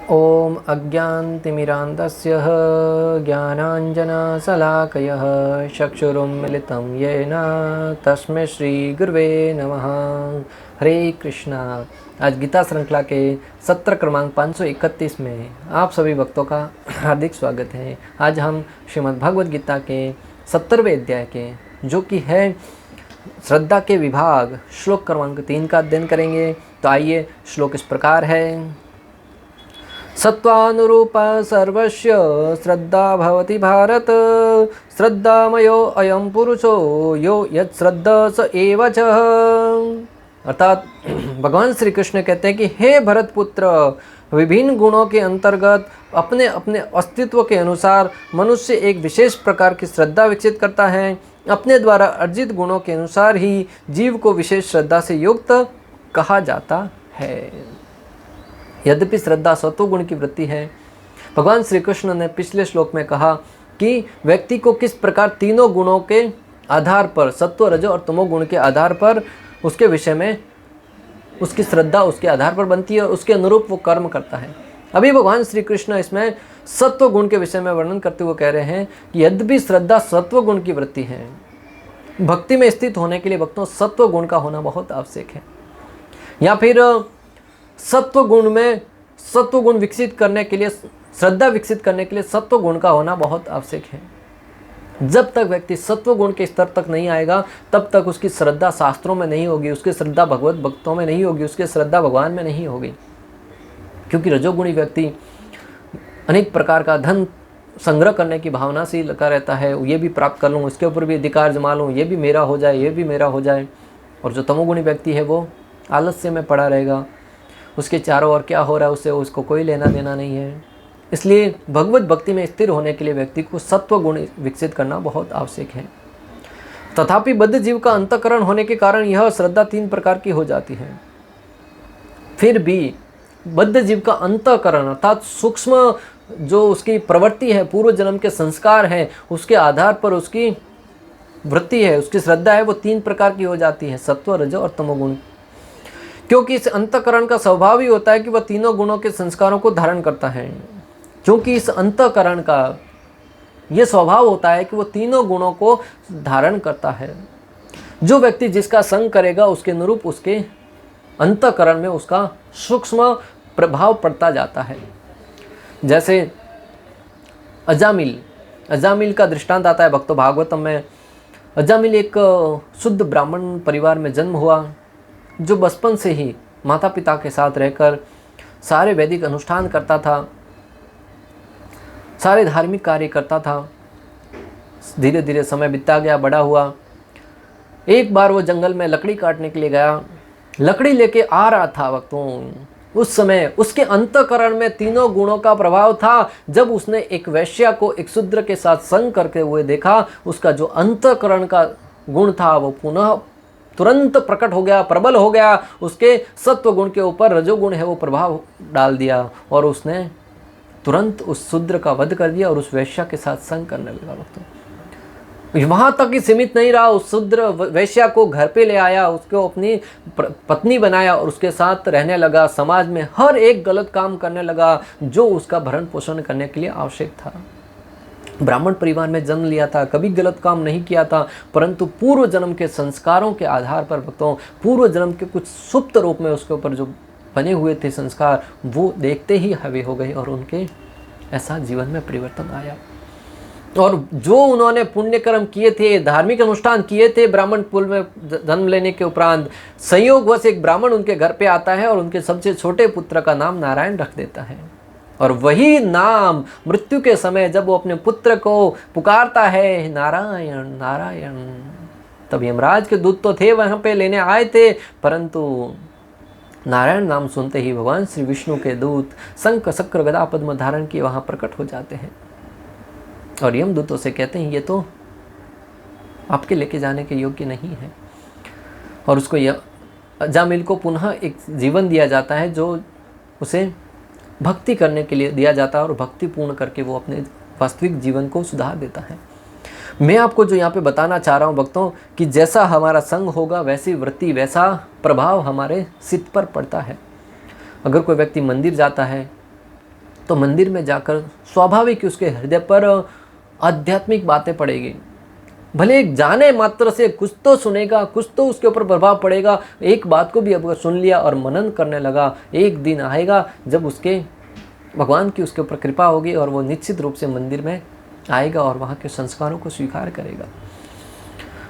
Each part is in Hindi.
ओम अज्ञानतिमिरान्धस्य ज्ञानाञ्जनशलाकयः चक्षुरुन्मिलितं येन तस्मै श्रीगुरुवे नमः। हरे कृष्णा। आज गीता श्रृंखला के सत्र क्रमांक 531 में आप सभी भक्तों का हार्दिक स्वागत है। आज हम श्रीमद् भागवत गीता के 70वें अध्याय के जो कि है श्रद्धा के विभाग श्लोक क्रमांक 3 का अध्ययन करेंगे। तो आइए, श्लोक इस प्रकार है। सत्वानुरूप सर्वस्य श्रद्धा भवति भारत, श्रद्धामयो अयम पुरुषो यो यत् श्रद्धा स एव च। अर्थात भगवान श्री कृष्ण कहते हैं कि हे भरत पुत्र, विभिन्न गुणों के अंतर्गत अपने अपने अस्तित्व के अनुसार मनुष्य एक विशेष प्रकार की श्रद्धा विकसित करता है। अपने द्वारा अर्जित गुणों के अनुसार ही जीव को विशेष श्रद्धा से युक्त कहा जाता है। यद्यपि श्रद्धा सत्वगुण की वृत्ति है, भगवान श्री कृष्ण ने पिछले श्लोक में कहा कि व्यक्ति को किस प्रकार तीनों गुणों के आधार पर, सत्व रजो और तमोगुण के आधार पर उसके विषय में उसकी श्रद्धा उसके आधार पर बनती है और उसके अनुरूप वो कर्म करता है। अभी भगवान श्री कृष्ण इसमें सत्व गुण के विषय में वर्णन करते हुए कह रहे हैं कि यद्यपि श्रद्धा सत्व गुण की वृत्ति है, भक्ति में स्थित होने के लिए भक्तों सत्व गुण का होना बहुत आवश्यक है। या फिर सत्व गुण विकसित करने के लिए, श्रद्धा विकसित करने के लिए सत्व गुण का होना बहुत आवश्यक है। जब तक व्यक्ति सत्व गुण के स्तर तक नहीं आएगा तब तक उसकी श्रद्धा शास्त्रों में नहीं होगी, उसकी श्रद्धा भगवत भक्तों में नहीं होगी, उसकी श्रद्धा भगवान में नहीं होगी। क्योंकि रजोगुणी व्यक्ति अनेक प्रकार का धन संग्रह करने की भावना से लगा रहता है। ये भी प्राप्त कर लूँ, इसके ऊपर भी अधिकार जमा लूँ, ये भी मेरा हो जाए, ये भी मेरा हो जाए। और जो तमोगुणी व्यक्ति है वो आलस्य में पड़ा रहेगा, उसके चारों ओर क्या हो रहा है उससे उसको कोई लेना देना नहीं है। इसलिए भगवत भक्ति में स्थिर होने के लिए व्यक्ति को सत्व गुण विकसित करना बहुत आवश्यक है। तथापि बद्ध जीव का अंतःकरण होने के कारण यह श्रद्धा 3 प्रकार की हो जाती है। फिर भी बद्ध जीव का अंतःकरण अर्थात सूक्ष्म जो उसकी प्रवृत्ति है, पूर्व जन्म के संस्कार हैं, उसके आधार पर उसकी वृत्ति है, उसकी श्रद्धा है, वो 3 प्रकार की हो जाती है, सत्व रजो और तमोगुण। क्योंकि इस अंतःकरण का स्वभाव ही होता है कि वह तीनों गुणों के संस्कारों को धारण करता है। क्योंकि इस अंतःकरण का यह स्वभाव होता है कि वह तीनों गुणों को धारण करता है। जो व्यक्ति जिसका संग करेगा उसके अनुरूप उसके अंतःकरण में उसका सूक्ष्म प्रभाव पड़ता जाता है। जैसे अजामिल का दृष्टांत आता है भक्तों भागवतम में। अजामिल एक शुद्ध ब्राह्मण परिवार में जन्म हुआ, जो बचपन से ही माता पिता के साथ रहकर सारे वैदिक अनुष्ठान करता था, सारे धार्मिक कार्य करता था। धीरे धीरे समय बीतता गया, बड़ा हुआ। एक बार वो जंगल में लकड़ी काटने के लिए गया, लकड़ी लेके आ रहा था वक्तों, उस समय उसके अंतःकरण में तीनों गुणों का प्रभाव था। जब उसने एक वैश्या को एक शूद्र के साथ संग करते हुए देखा, उसका जो अंतःकरण का गुण था वो पुनः तुरंत प्रकट हो गया, प्रबल हो गया। उसके सत्व गुण के ऊपर रजोगुण है वो प्रभाव डाल दिया और उसने तुरंत उस शूद्र का वध कर दिया और उस वैश्या के साथ संग करने लगा। वक्त वहाँ तक ही सीमित नहीं रहा, उस शूद्र वैश्या को घर पे ले आया, उसको अपनी पत्नी बनाया और उसके साथ रहने लगा। समाज में हर एक गलत काम करने लगा जो उसका भरण पोषण करने के लिए आवश्यक था। ब्राह्मण परिवार में जन्म लिया था, कभी गलत काम नहीं किया था, परंतु पूर्व जन्म के संस्कारों के आधार पर भक्तों, पूर्व जन्म के कुछ सुप्त रूप में उसके ऊपर जो बने हुए थे संस्कार, वो देखते ही हावी हो गए और उनके ऐसा जीवन में परिवर्तन आया। और जो उन्होंने पुण्य कर्म किए थे, धार्मिक अनुष्ठान किए थे ब्राह्मण कुल में जन्म लेने के उपरांत, संयोगवश एक ब्राह्मण उनके घर पे आता है और उनके सबसे छोटे पुत्र का नाम नारायण रख देता है। और वही नाम मृत्यु के समय जब वो अपने पुत्र को पुकारता है, नारायण नारायण, तब यमराज के दूत तो थे वहाँ पे लेने आए थे, परंतु नारायण नाम सुनते ही भगवान श्री विष्णु के दूत शंख चक्र गदा पद्म धारण किए वहाँ प्रकट हो जाते हैं और यमदूतों से कहते हैं ये तो आपके लेके जाने के योग्य नहीं है। और उसको अजामिल को पुनः एक जीवन दिया जाता है जो उसे भक्ति करने के लिए दिया जाता है और भक्ति पूर्ण करके वो अपने वास्तविक जीवन को सुधार देता है। मैं आपको जो यहाँ पे बताना चाह रहा हूँ भक्तों कि जैसा हमारा संग होगा वैसी वृत्ति, वैसा प्रभाव हमारे चित्त पर पड़ता है। अगर कोई व्यक्ति मंदिर जाता है तो मंदिर में जाकर स्वाभाविक उसके हृदय पर आध्यात्मिक बातें पड़ेगी। भले एक जाने मात्र से कुछ तो सुनेगा, कुछ तो उसके ऊपर प्रभाव पड़ेगा। एक बात को भी अगर सुन लिया और मनन करने लगा, एक दिन आएगा जब उसके भगवान की उसके ऊपर कृपा होगी और वो निश्चित रूप से मंदिर में आएगा और वहाँ के संस्कारों को स्वीकार करेगा।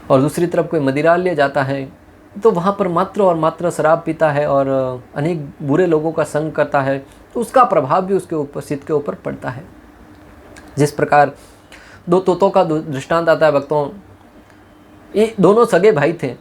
और दूसरी तरफ कोई मदिरालय जाता है तो वहाँ पर मात्र और मात्र शराब पीता है और अनेक बुरे लोगों का संग करता है, तो उसका प्रभाव भी उसके उपस्थित के ऊपर पड़ता है। जिस प्रकार दो तोतों का दृष्टांत आता है भक्तों, ये दोनों सगे भाई थे।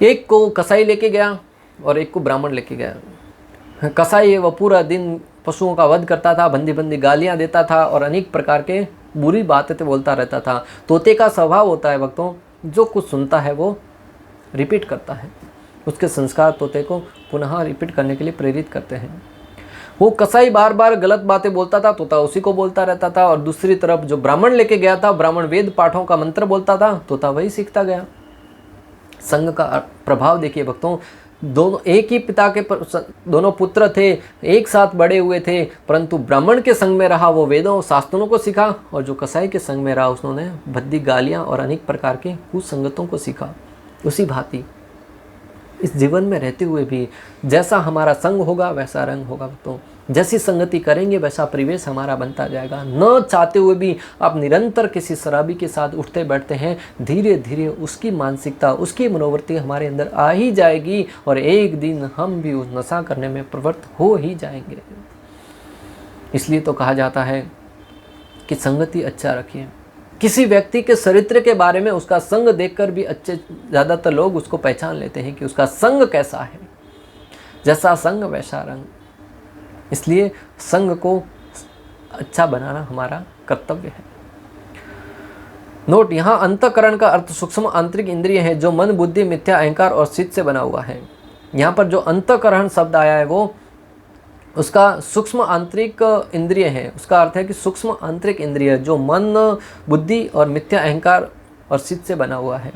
एक को कसाई लेके गया और एक को ब्राह्मण लेके गया। कसाई वह पूरा दिन पशुओं का वध करता था, बंदी बंदी गालियाँ देता था और अनेक प्रकार के बुरी बातें बोलता रहता था। तोते का स्वभाव होता है भक्तों, जो कुछ सुनता है वो रिपीट करता है। उसके संस्कार तोते को पुनः रिपीट करने के लिए प्रेरित करते हैं। वो कसाई बार बार गलत बातें बोलता था, तोता उसी को बोलता रहता था। और दूसरी तरफ जो ब्राह्मण लेके गया था, ब्राह्मण वेद पाठों का मंत्र बोलता था, तोता वही सीखता गया। संग का प्रभाव देखिए भक्तों, दोनों एक ही पिता के दोनों पुत्र थे, एक साथ बड़े हुए थे, परंतु ब्राह्मण के संग में रहा वो वेदों शास्त्रों को सीखा, और जो कसाई के संग में रहा उसने भद्दी गालियाँ और अनेक प्रकार के कुसंगतों को सीखा। उसी भांति इस जीवन में रहते हुए भी जैसा हमारा संग होगा वैसा रंग होगा। तो जैसी संगति करेंगे वैसा परिवेश हमारा बनता जाएगा। न चाहते हुए भी आप निरंतर किसी शराबी के साथ उठते बैठते हैं, धीरे धीरे उसकी मानसिकता, उसकी मनोवृत्ति हमारे अंदर आ ही जाएगी और एक दिन हम भी उस नशा करने में प्रवृत्त हो ही जाएंगे। इसलिए तो कहा जाता है कि संगति अच्छा रखिए। किसी व्यक्ति के चरित्र के बारे में उसका संग देखकर भी ज़्यादातर लोग उसको पहचान लेते हैं कि उसका संग कैसा है। जैसा संग वैसा रंग। इसलिए संग को अच्छा बनाना हमारा कर्तव्य है। नोट, यहाँ अंतःकरण का अर्थ सूक्ष्म आंतरिक इंद्रिय है जो मन, बुद्धि, मिथ्या अहंकार और चित्त से बना हुआ है। यहाँ पर जो अंतःकरण शब्द आया है वो उसका सूक्ष्म आंतरिक इंद्रिय है। उसका अर्थ है कि सूक्ष्म आंतरिक इंद्रिय जो मन, बुद्धि और मिथ्या अहंकार और चित्त से बना हुआ है।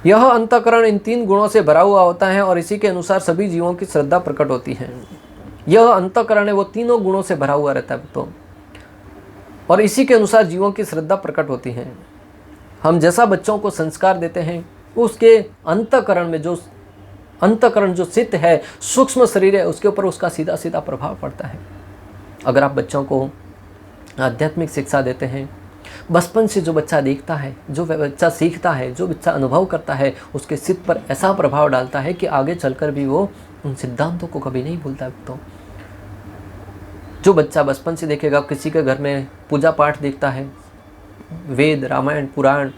यह अंतःकरण इन 3 गुणों से भरा हुआ होता है और इसी के अनुसार सभी जीवों की श्रद्धा प्रकट होती है। यह अंतःकरण है वो तीनों गुणों से भरा हुआ रहता है तो, और इसी के अनुसार जीवों की श्रद्धा प्रकट होती है। हम जैसा बच्चों को संस्कार देते हैं उसके अंतःकरण में जो अंतःकरण जो चित्त है, सूक्ष्म शरीर है, उसके ऊपर उसका सीधा सीधा प्रभाव पड़ता है। अगर आप बच्चों को आध्यात्मिक शिक्षा देते हैं, बचपन से जो बच्चा देखता है, जो बच्चा सीखता है, जो बच्चा अनुभव करता है, उसके चित्त पर ऐसा प्रभाव डालता है कि आगे चलकर भी वो उन सिद्धांतों को कभी नहीं भूलता। तो जो बच्चा बचपन से देखेगा, किसी के घर में पूजा पाठ देखता है, वेद, रामायण, पुराण,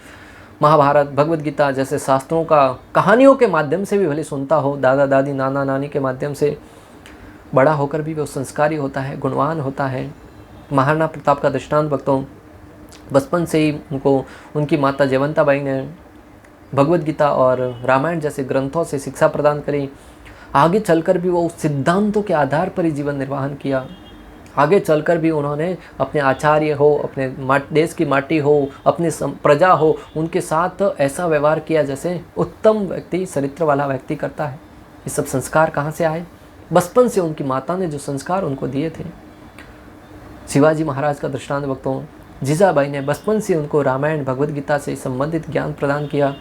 महाभारत, भगवद गीता जैसे शास्त्रों का कहानियों के माध्यम से भी भले सुनता हो, दादा दादी, नाना नानी के माध्यम से, बड़ा होकर भी वो संस्कारी होता है, गुणवान होता है। महाराणा प्रताप का दृष्टांत भक्तों, बचपन से ही उनको उनकी माता जयवंताबाई ने भगवद गीता और रामायण जैसे ग्रंथों से शिक्षा प्रदान करी। आगे चलकर भी वो उस सिद्धांतों के आधार पर ही जीवन निर्वाहन किया। आगे चलकर भी उन्होंने अपने आचार्य हो, अपने देश की माटी हो, अपनी प्रजा हो, उनके साथ ऐसा व्यवहार किया जैसे उत्तम व्यक्ति, चरित्र वाला व्यक्ति करता है। ये सब संस्कार कहाँ से आए? बचपन से उनकी माता ने जो संस्कार उनको दिए थे। शिवाजी महाराज का दृष्टांत भक्तों, जीजाबाई ने बचपन से उनको रामायण, भगवद गीता से संबंधित ज्ञान प्रदान किया।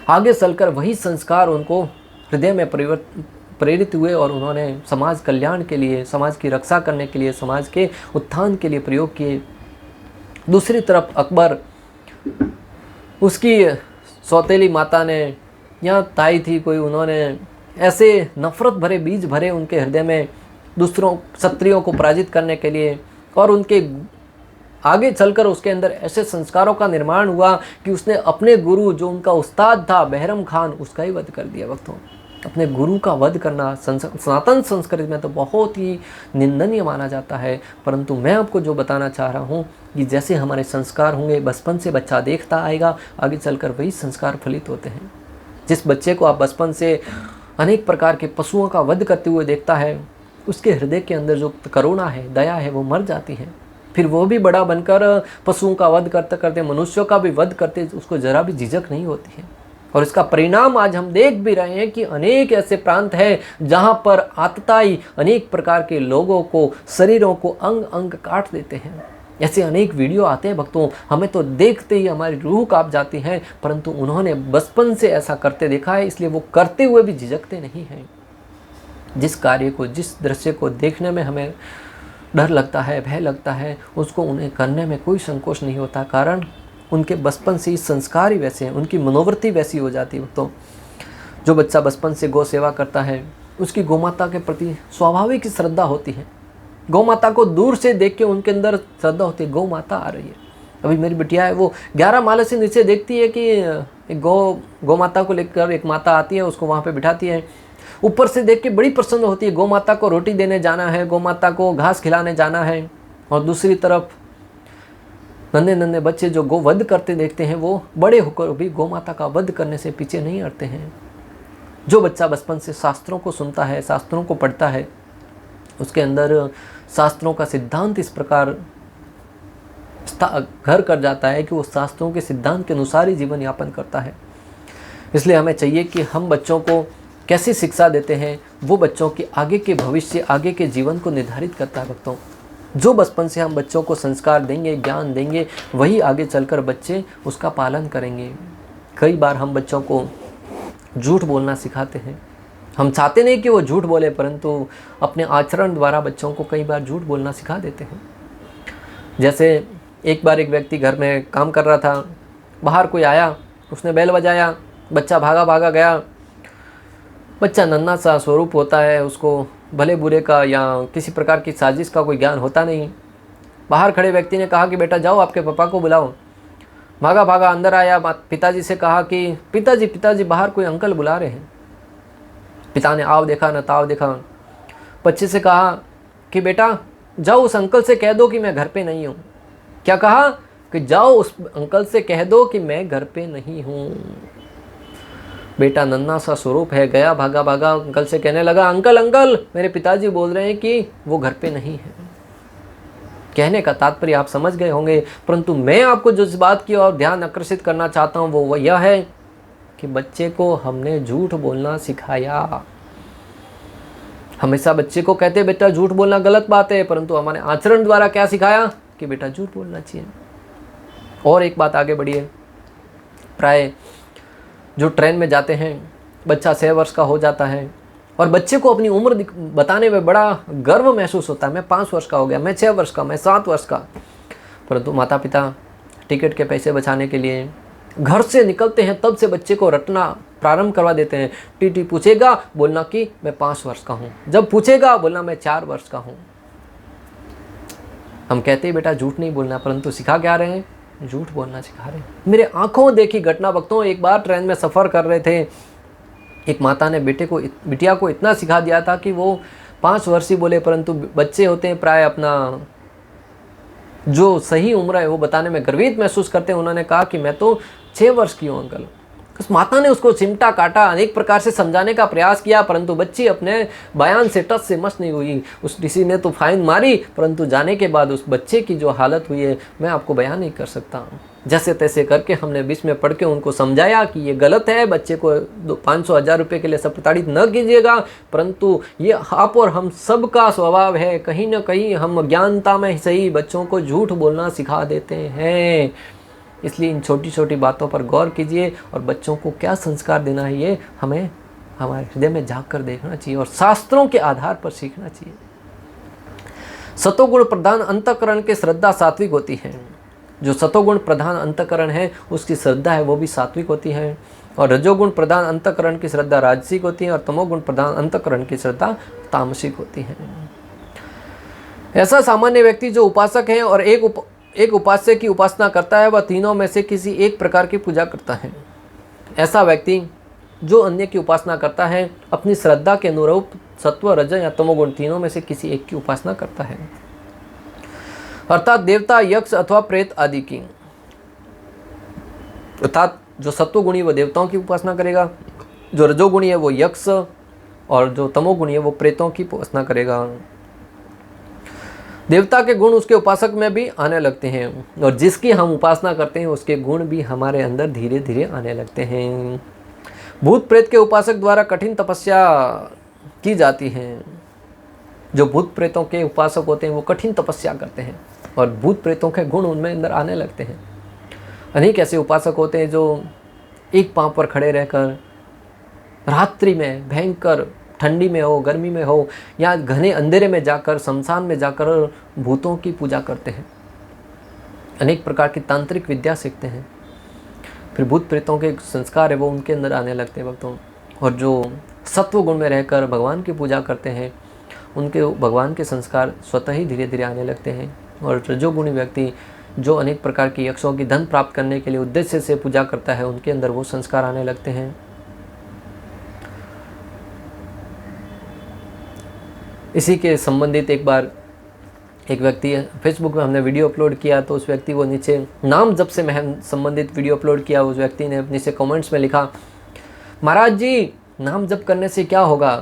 आगे चलकर वही संस्कार उनको हृदय में प्रेरित हुए और उन्होंने समाज कल्याण के लिए, समाज की रक्षा करने के लिए, समाज के उत्थान के लिए प्रयोग किए। दूसरी तरफ अकबर, उसकी सौतेली माता ने या ताई थी कोई, उन्होंने ऐसे नफरत भरे बीज भरे उनके हृदय में दूसरों क्षत्रियों को पराजित करने के लिए, और उनके आगे चलकर उसके अंदर ऐसे संस्कारों का निर्माण हुआ कि उसने अपने गुरु, जो उनका उस्ताद था बहरम खान, उसका ही वध कर दिया। वक्तों, अपने गुरु का वध करना सनातन संस्कृति में तो बहुत ही निंदनीय माना जाता है। परंतु मैं आपको जो बताना चाह रहा हूँ कि जैसे हमारे संस्कार होंगे, बचपन से बच्चा देखता आएगा, आगे चलकर वही संस्कार फलित होते हैं। जिस बच्चे को आप बचपन से अनेक प्रकार के पशुओं का वध करते हुए देखता है, उसके हृदय के अंदर जो करुणा है, दया है, वो मर जाती है। फिर वो भी बड़ा बनकर पशुओं का वध करते करते, मनुष्यों का भी वध करते, उसको जरा भी झिझक नहीं होती है। और इसका परिणाम आज हम देख भी रहे हैं कि अनेक ऐसे प्रांत हैं जहां पर आतताई अनेक प्रकार के लोगों को, शरीरों को अंग अंग काट देते हैं। ऐसे अनेक वीडियो आते हैं भक्तों, हमें तो देखते ही हमारी रूह कांप जाती है, परंतु उन्होंने बचपन से ऐसा करते देखा है, इसलिए वो करते हुए भी झिझकते नहीं हैं। जिस कार्य को, जिस दृश्य को देखने में हमें डर लगता है, भय लगता है, उसको उन्हें करने में कोई संकोच नहीं होता। कारण उनके बचपन से ही संस्कार ही वैसे हैं, उनकी मनोवृत्ति वैसी हो जाती है। तो जो बच्चा बचपन से गौ सेवा करता है, उसकी गौमाता के प्रति स्वाभाविक श्रद्धा होती है। गौमाता को दूर से देख के उनके अंदर श्रद्धा होती है, गौ माता आ रही है। अभी मेरी बिटिया है, वो 11 माले से नीचे देखती है कि गौ माता को लेकर एक माता आती है, उसको वहाँ पे बिठाती है। ऊपर से देख के बड़ी प्रसन्न होती है, गौ माता को रोटी देने जाना है, गौ माता को घास खिलाने जाना है। और दूसरी तरफ नन्हे नन्हे बच्चे जो गौ वध करते देखते हैं, वो बड़े होकर भी गौ माता का वध करने से पीछे नहीं हटते हैं। जो बच्चा बचपन से शास्त्रों को सुनता है, शास्त्रों को पढ़ता है, उसके अंदर शास्त्रों का सिद्धांत इस प्रकार घर कर जाता है कि वो शास्त्रों के सिद्धांत के अनुसार ही जीवन यापन करता है। इसलिए हमें चाहिए कि हम बच्चों को कैसी शिक्षा देते हैं, वो बच्चों के आगे के भविष्य, आगे के जीवन को निर्धारित करता है भक्तों। जो बचपन से हम बच्चों को संस्कार देंगे, ज्ञान देंगे, वही आगे चलकर बच्चे उसका पालन करेंगे। कई बार हम बच्चों को झूठ बोलना सिखाते हैं। हम चाहते नहीं कि वो झूठ बोले, परंतु अपने आचरण द्वारा बच्चों को कई बार झूठ बोलना सिखा देते हैं। जैसे एक बार एक व्यक्ति घर में काम कर रहा था, बाहर कोई आया, उसने बेल बजाया, बच्चा भागा भागा गया। बच्चा नन्हा सा स्वरूप होता है, उसको भले बुरे का या किसी प्रकार की साजिश का कोई ज्ञान होता नहीं। बाहर खड़े व्यक्ति ने कहा कि बेटा जाओ आपके पापा को बुलाओ। भागा भागा अंदर आया, पिताजी से कहा कि पिताजी बाहर कोई अंकल बुला रहे हैं। पिता ने आव देखा न ताव देखा। बच्चे से कहा कि बेटा जाओ उस अंकल से कह दो कि मैं घर पे नहीं हूँ। क्या कहा कि जाओ उस अंकल से कह दो कि मैं घर पे नहीं हूँ। बेटा नन्हा सा स्वरूप है, गया भागा भागा अंकल से कहने लगा, अंकल मेरे पिताजी बोल रहे हैं कि वो घर पे नहीं है। कहने का तात्पर्य आप समझ गए होंगे, परंतु मैं आपको जो इस बात की ओर ध्यान आकर्षित करना चाहता हूँ वो यह है कि बच्चे को हमने झूठ बोलना सिखाया। हमेशा बच्चे को कहते बेटा झूठ बोलना गलत बात है, परंतु हमारे आचरण द्वारा क्या सिखाया कि बेटा झूठ बोलना चाहिए। और एक बात आगे बढ़ी है, प्राय जो ट्रेन में जाते हैं, बच्चा 6 वर्ष का हो जाता है और बच्चे को अपनी उम्र बताने में बड़ा गर्व महसूस होता है। मैं 5 वर्ष का हो गया, मैं 6 वर्ष का, मैं 7 वर्ष का। परंतु माता पिता टिकट के पैसे बचाने के लिए घर से निकलते हैं, तब से बच्चे को रटना प्रारंभ करवा देते हैं। टीटी पूछेगा बोलना कि मैं 5 वर्ष का हूँ, जब पूछेगा बोलना मैं 4 वर्ष का हूँ। हम कहते हैं बेटा झूठ नहीं बोलना, परंतु सिखा क्या रहे हैं, झूठ बोलना सिखा रहे हैं। मेरे आंखों देखी घटना भक्तों, एक बार ट्रेन में सफ़र कर रहे थे, एक माता ने बिटिया को इतना सिखा दिया था कि वो 5 वर्ष ही बोले, परंतु बच्चे होते हैं प्राय अपना जो सही उम्र है वो बताने में गर्वित महसूस करते हैं। उन्होंने कहा कि मैं तो 6 वर्ष की हूँ अंकल। उस माता ने उसको चिमटा काटा, अनेक प्रकार से समझाने का प्रयास किया, परंतु बच्ची अपने बयान से टस से मस नहीं हुई। उस डीसी ने तो फाइन मारी, परंतु जाने के बाद उस बच्चे की जो हालत हुई है मैं आपको बयान नहीं कर सकता। जैसे तैसे करके हमने बीच में पढ़ के उनको समझाया कि ये गलत है, बच्चे को 500-1000 रुपये के लिए सब प्रताड़ित न कीजिएगा, परंतु ये आप और हम सब का स्वभाव है, कहीं ना कहीं हम ज्ञानता में सही बच्चों को झूठ बोलना सिखा देते हैं। इसलिए इन छोटी छोटी बातों पर गौर कीजिए और बच्चों को क्या संस्कार देना है ये हमें हमारे हृदय में झांक कर देखना चाहिए और शास्त्रों के आधार पर सीखना चाहिए। सतोगुण प्रधान अंतःकरण के श्रद्धा सात्विक होती है। जो सतोगुण प्रधान अंतःकरण है उसकी श्रद्धा है वो भी सात्विक होती है, और रजोगुण प्रधान अंतःकरण की श्रद्धा राजसिक होती है, और तमोगुण प्रधान अंतःकरण की श्रद्धा तामसिक होती है। ऐसा सामान्य व्यक्ति जो उपासक है और एक उपास्य की उपासना करता है, वह तीनों में से किसी एक प्रकार की पूजा करता है। ऐसा व्यक्ति जो अन्य की उपासना करता है अपनी श्रद्धा के अनुरूप सत्व, रज या तमोगुण तीनों में से किसी एक की उपासना करता है, अर्थात देवता, यक्ष अथवा प्रेत आदि की। अर्थात जो सत्वगुणी वो देवताओं की उपासना करेगा, जो रजोगुणी है वो यक्ष, और जो तमोगुणी है वो प्रेतों की उपासना करेगा। देवता के गुण उसके उपासक में भी आने लगते हैं, और जिसकी हम उपासना करते हैं उसके गुण भी हमारे अंदर धीरे धीरे आने लगते हैं। भूत प्रेत के उपासक द्वारा कठिन तपस्या की जाती है। जो भूत प्रेतों के उपासक होते हैं वो कठिन तपस्या करते हैं और भूत प्रेतों के गुण उनमें अंदर आने लगते हैं। अनेक ऐसे उपासक होते हैं जो एक पांव पर खड़े रहकर रात्रि में भयंकर ठंडी में हो, गर्मी में हो या घने अंधेरे में जाकर, शमशान में जाकर भूतों की पूजा करते हैं। अनेक प्रकार की तांत्रिक विद्या सीखते हैं। फिर भूत प्रेतों के संस्कार है वो उनके अंदर आने लगते हैं भक्तों। और जो सत्व गुण में रहकर भगवान की पूजा करते हैं उनके भगवान के संस्कार स्वतः ही धीरे धीरे आने लगते हैं। और रजोगुणी व्यक्ति जो अनेक प्रकार की यक्षों की धन प्राप्त करने के लिए उद्देश्य से पूजा करता है उनके अंदर वो संस्कार आने लगते हैं। इसी के संबंधित एक बार एक व्यक्ति फेसबुक में हमने वीडियो अपलोड किया तो उस व्यक्ति को नीचे नाम जप से संबंधित वीडियो अपलोड किया। उस व्यक्ति ने नीचे कमेंट्स में लिखा, महाराज जी नाम जप करने से क्या होगा,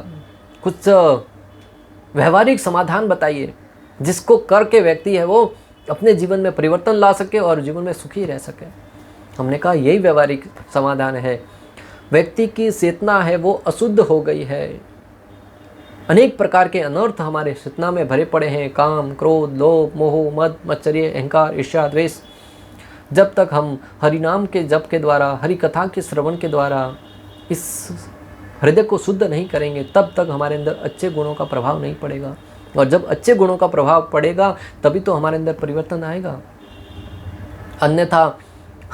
कुछ व्यवहारिक समाधान बताइए जिसको करके व्यक्ति है वो अपने जीवन में परिवर्तन ला सके और जीवन में सुखी रह सके। हमने कहा यही व्यवहारिक समाधान है। व्यक्ति की चेतना है वो अशुद्ध हो गई है। अनेक प्रकार के अनर्थ हमारे चेतना में भरे पड़े हैं, काम, क्रोध, लोभ, मोह, मद, मत्सर्य, अहंकार, ईर्ष्या, द्वेष। जब तक हम हरि नाम के जप के द्वारा, हरि कथा के श्रवण के द्वारा इस हृदय को शुद्ध नहीं करेंगे तब तक हमारे अंदर अच्छे गुणों का प्रभाव नहीं पड़ेगा। और जब अच्छे गुणों का प्रभाव पड़ेगा तभी तो हमारे अंदर परिवर्तन आएगा। अन्यथा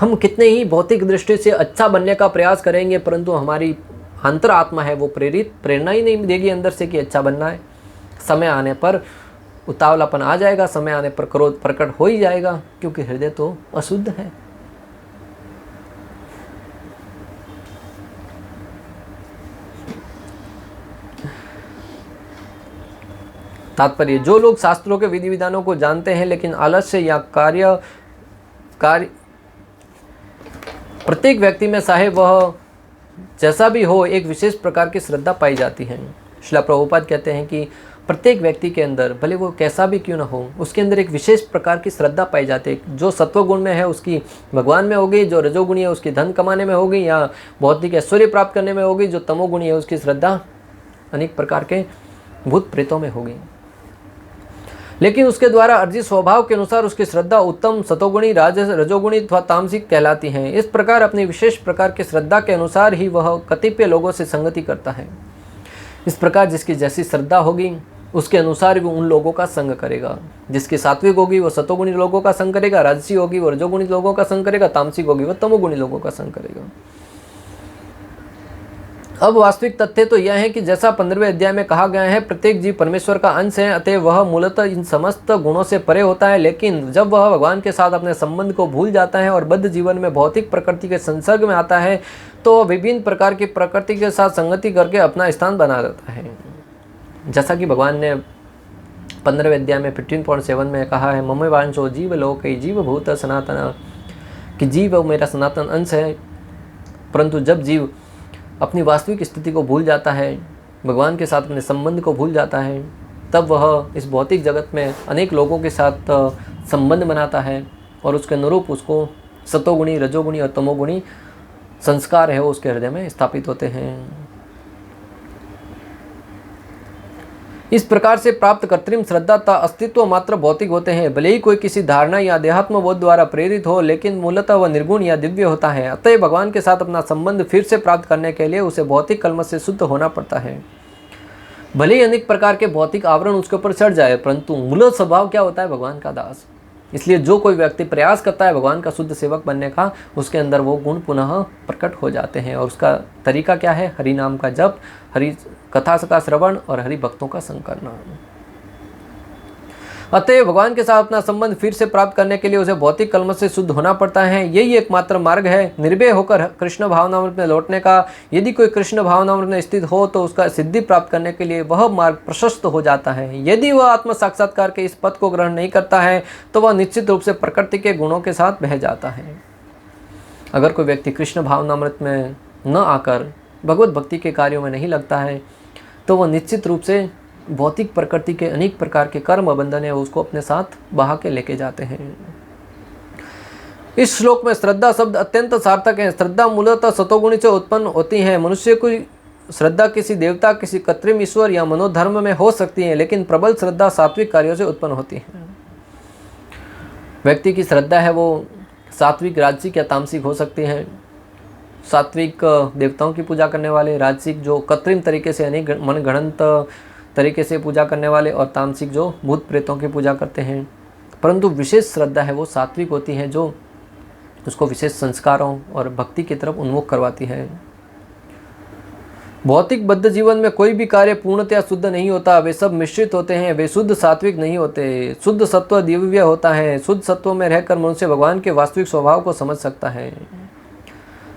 हम कितने ही भौतिक दृष्टि से अच्छा बनने का प्रयास करेंगे परंतु हमारी अंतरात्मा है वो प्रेरणा ही नहीं देगी अंदर से कि अच्छा बनना है। समय आने पर उतावलापन आ जाएगा, समय आने पर क्रोध प्रकट हो ही जाएगा क्योंकि हृदय तो अशुद्ध है। तात्पर्य, जो लोग शास्त्रों के विधि विधानों को जानते हैं लेकिन आलस्य या कार्य प्रत्येक व्यक्ति में चाहे वह जैसा भी हो एक विशेष प्रकार की श्रद्धा पाई जाती है। श्रील प्रभुपाद कहते हैं कि प्रत्येक व्यक्ति के अंदर भले वो कैसा भी क्यों ना हो उसके अंदर एक विशेष प्रकार की श्रद्धा पाई जाती है। जो सत्वगुण में है उसकी भगवान में होगी, जो रजोगुणी है उसकी धन कमाने में होगी या भौतिक ऐश्वर्य प्राप्त करने में होगी, जो तमोगुणी है उसकी श्रद्धा अनेक प्रकार के भूत प्रेतों में होगी। लेकिन उसके द्वारा अर्जित स्वभाव के अनुसार उसकी श्रद्धा उत्तम सतोगुणी, रजोगुणी अथवा तामसिक कहलाती है। इस प्रकार अपनी विशेष प्रकार की श्रद्धा के अनुसार ही वह कतिपय लोगों से संगति करता है। इस प्रकार जिसकी जैसी श्रद्धा होगी उसके अनुसार वो उन लोगों का संग करेगा। जिसकी सात्विक होगी वो सतोगुणी लोगों का संग करेगा, राजसी होगी वो रजोगुणी लोगों का संग करेगा, तामसिक होगी वो तमोगुणी लोगों का संग करेगा। अब वास्तविक तथ्य तो यह है कि जैसा 15वें अध्याय में कहा गया है, प्रत्येक जीव परमेश्वर का अंश है, अतः वह मूलतः इन समस्त गुणों से परे होता है। लेकिन जब वह भगवान के साथ अपने संबंध को भूल जाता है और बद्ध जीवन में भौतिक प्रकृति के संसर्ग में आता है तो वह विभिन्न प्रकार की प्रकृति के साथ संगति करके अपना स्थान बना देता है। जैसा कि भगवान ने 15वें अध्याय में 15.7 में कहा है, मम वांशो जीव लोक जीव भूत सनातन, कि जीव मेरा सनातन अंश है। परंतु जब जीव अपनी वास्तविक स्थिति को भूल जाता है, भगवान के साथ अपने संबंध को भूल जाता है, तब वह इस भौतिक जगत में अनेक लोगों के साथ संबंध बनाता है और उसके अनुरूप उसको सतोगुणी, रजोगुणी और तमोगुणी संस्कार है वो उसके हृदय में स्थापित होते हैं। इस प्रकार से प्राप्त कृत्रिम श्रद्धा का अस्तित्व मात्र भौतिक होते हैं। भले ही कोई किसी धारणा या अध्यात्म बोध द्वारा प्रेरित हो लेकिन मूलतः वह निर्गुण या दिव्य होता है। अतः भगवान के साथ अपना संबंध फिर से प्राप्त करने के लिए उसे भौतिक कलमश से शुद्ध होना पड़ता है। भले ही अनेक प्रकार के भौतिक आवरण उसके ऊपर चढ़ जाए परंतु मूल स्वभाव क्या होता है, भगवान का दास। इसलिए जो कोई व्यक्ति प्रयास करता है भगवान का शुद्ध सेवक बनने का, उसके अंदर वो गुण पुनः प्रकट हो जाते हैं। और उसका तरीका क्या है, हरि नाम का जप, हरि कथा का श्रवण और हरि भक्तों का संग करना। अतः भगवान के साथ अपना संबंध फिर से प्राप्त करने के लिए उसे भौतिक कलमश से शुद्ध होना पड़ता है। यही एकमात्र मार्ग है निर्भय होकर कृष्ण भावनामृत में लौटने का। यदि कोई कृष्ण भावनामृत में स्थित हो तो उसका सिद्धि प्राप्त करने के लिए वह मार्ग प्रशस्त हो जाता है। यदि वह आत्म साक्षात्कार के इस पद को ग्रहण नहीं करता है तो वह निश्चित रूप से प्रकृति के गुणों के साथ बह जाता है। अगर कोई व्यक्ति कृष्ण भावनामृत में न आकर भगवत भक्ति के कार्यों में नहीं लगता है तो वह निश्चित रूप से भौतिक प्रकृति के अनेक प्रकार के कर्म बंधन है उसको अपने साथ बहा के लेके जाते हैं। इस श्लोक में श्रद्धा शब्द अत्यंत सार्थक है। श्रद्धा मूलतः सतोगुणी से उत्पन्न होती है। मनुष्य की श्रद्धा किसी देवता, किसी कृत्रिम ईश्वर या मनोधर्म में हो सकती है, लेकिन प्रबल श्रद्धा सात्विक कार्यों से उत्पन्न होती है। व्यक्ति की श्रद्धा है वो सात्विक, राजसिक या तामसिक हो सकती है। सात्विक देवताओं की पूजा करने वाले, राजसिक जो कृत्रिम तरीके से यानी मनगढ़ंत तरीके से पूजा करने वाले, और तामसिक जो भूत प्रेतों की पूजा करते हैं। परंतु विशेष श्रद्धा है वो सात्विक होती है, जो उसको विशेष संस्कारों और भक्ति की तरफ उन्मुख करवाती है। भौतिक बद्ध जीवन में कोई भी कार्य पूर्णतया शुद्ध नहीं होता, वे सब मिश्रित होते हैं, वे शुद्ध सात्विक नहीं होते। शुद्ध सत्व दिव्य होता है। शुद्ध सत्व में रहकर मनुष्य भगवान के वास्तविक स्वभाव को समझ सकता है।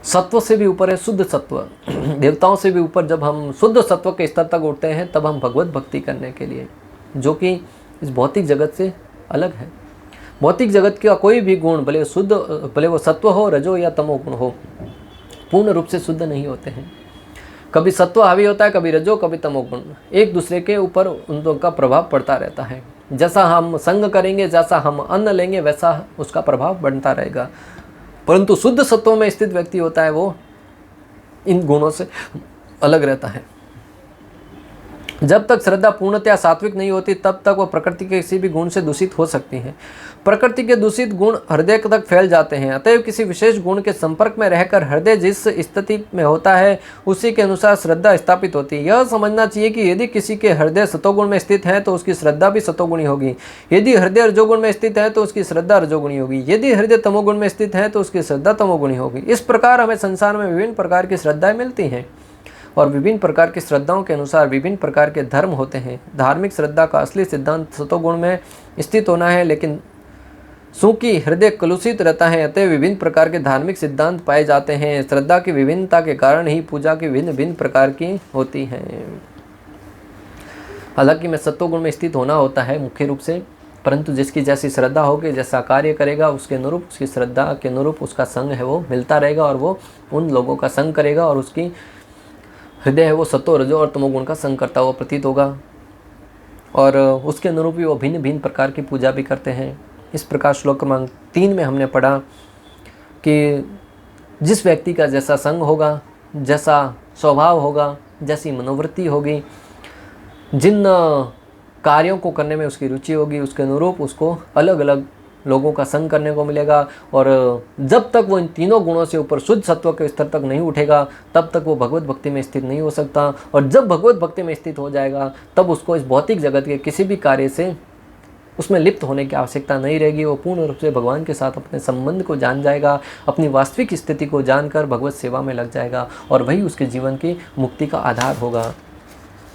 सत्व से भी ऊपर है शुद्ध सत्व। देवताओं से भी ऊपर जब हम शुद्ध सत्व के स्तर तक उठते हैं, तब हम भगवत भक्ति करने के लिए, जो कि इस भौतिक जगत से अलग है। भौतिक जगत का कोई भी गुण, भले वो सत्व हो, रजो या तमो गुण हो, पूर्ण रूप से शुद्ध नहीं होते हैं। कभी सत्व हावी होता है, कभी रजो, कभी तमोगुण। एक दूसरे के ऊपर उन दोनों का प्रभाव पड़ता रहता है। जैसा हम संग करेंगे, जैसा हम अन्न लेंगे, वैसा उसका प्रभाव बढ़ता रहेगा। परंतु शुद्ध सत्व में स्थित व्यक्ति होता है, वो इन गुणों से अलग रहता है। जब तक श्रद्धा पूर्णतया सात्विक नहीं होती, तब तक वो प्रकृति के किसी भी गुण से दूषित हो सकती है। प्रकृति के दूषित गुण हृदय तक फैल जाते हैं। अतएव किसी विशेष गुण के संपर्क में रहकर हृदय जिस स्थिति में होता है, उसी के अनुसार श्रद्धा स्थापित होती है। यह समझना चाहिए कि यदि किसी के हृदय सतोगुण में स्थित है, तो उसकी श्रद्धा भी सतोगुणी होगी। यदि हृदय रजोगुण में स्थित है, तो उसकी श्रद्धा रजोगुणी होगी। यदि हृदय तमोगुण में स्थित है, तो उसकी श्रद्धा तमोगुणी होगी। इस प्रकार हमें संसार में विभिन्न प्रकार की श्रद्धाएं मिलती हैं, और विभिन्न प्रकार की श्रद्धाओं के अनुसार विभिन्न प्रकार के धर्म होते हैं। धार्मिक श्रद्धा का असली सिद्धांत सतोगुण में स्थित होना है, लेकिन चूंकि हृदय कलुषित रहता है, अतः विभिन्न प्रकार के धार्मिक सिद्धांत पाए जाते हैं। श्रद्धा की विभिन्नता के कारण ही पूजा की भिन्न भिन्न प्रकार की होती है। हालांकि में सत्वगुण में स्थित होना होता है मुख्य रूप से, परंतु जिसकी जैसी श्रद्धा होगी, जैसा कार्य करेगा, उसके अनुरूप, उसकी श्रद्धा के अनुरूप उसका संग है वो मिलता रहेगा, और वो उन लोगों का संग करेगा, और उसकी हृदय है वो सत्व, रजो और तमोगुण का संग करता हुआ प्रतीत होगा, और उसके अनुरूप ही वो भिन्न भिन्न प्रकार की पूजा भी करते हैं। इस प्रकार श्लोक क्रमांक 3 में हमने पढ़ा कि जिस व्यक्ति का जैसा संग होगा, जैसा स्वभाव होगा, जैसी मनोवृत्ति होगी, जिन कार्यों को करने में उसकी रुचि होगी, उसके अनुरूप उसको अलग अलग लोगों का संग करने को मिलेगा। और जब तक वो इन तीनों गुणों से ऊपर शुद्ध सत्व के स्तर तक नहीं उठेगा, तब तक वो भगवत भक्ति में स्थित नहीं हो सकता। और जब भगवत भक्ति में स्थित हो जाएगा, तब उसको इस भौतिक जगत के किसी भी कार्य से उसमें लिप्त होने की आवश्यकता नहीं रहेगी। वो पूर्ण रूप से भगवान के साथ अपने संबंध को जान जाएगा, अपनी वास्तविक स्थिति को जानकर भगवत सेवा में लग जाएगा, और वही उसके जीवन की मुक्ति का आधार होगा।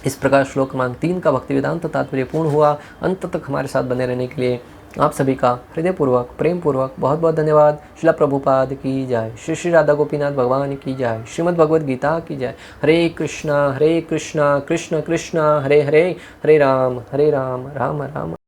इस प्रकार श्लोक क्रमांक 3 का भक्ति वेदांत तात्पर्य पूर्ण हुआ। अंत तक हमारे साथ बने रहने के लिए आप सभी का हृदयपूर्वक, प्रेम पूर्वक बहुत बहुत धन्यवाद। श्रील प्रभुपाद की जय। श्री श्री राधा गोपीनाथ भगवान की जय। श्रीमद् भगवद गीता की जय। हरे कृष्णा कृष्ण कृष्ण हरे हरे, हरे राम राम राम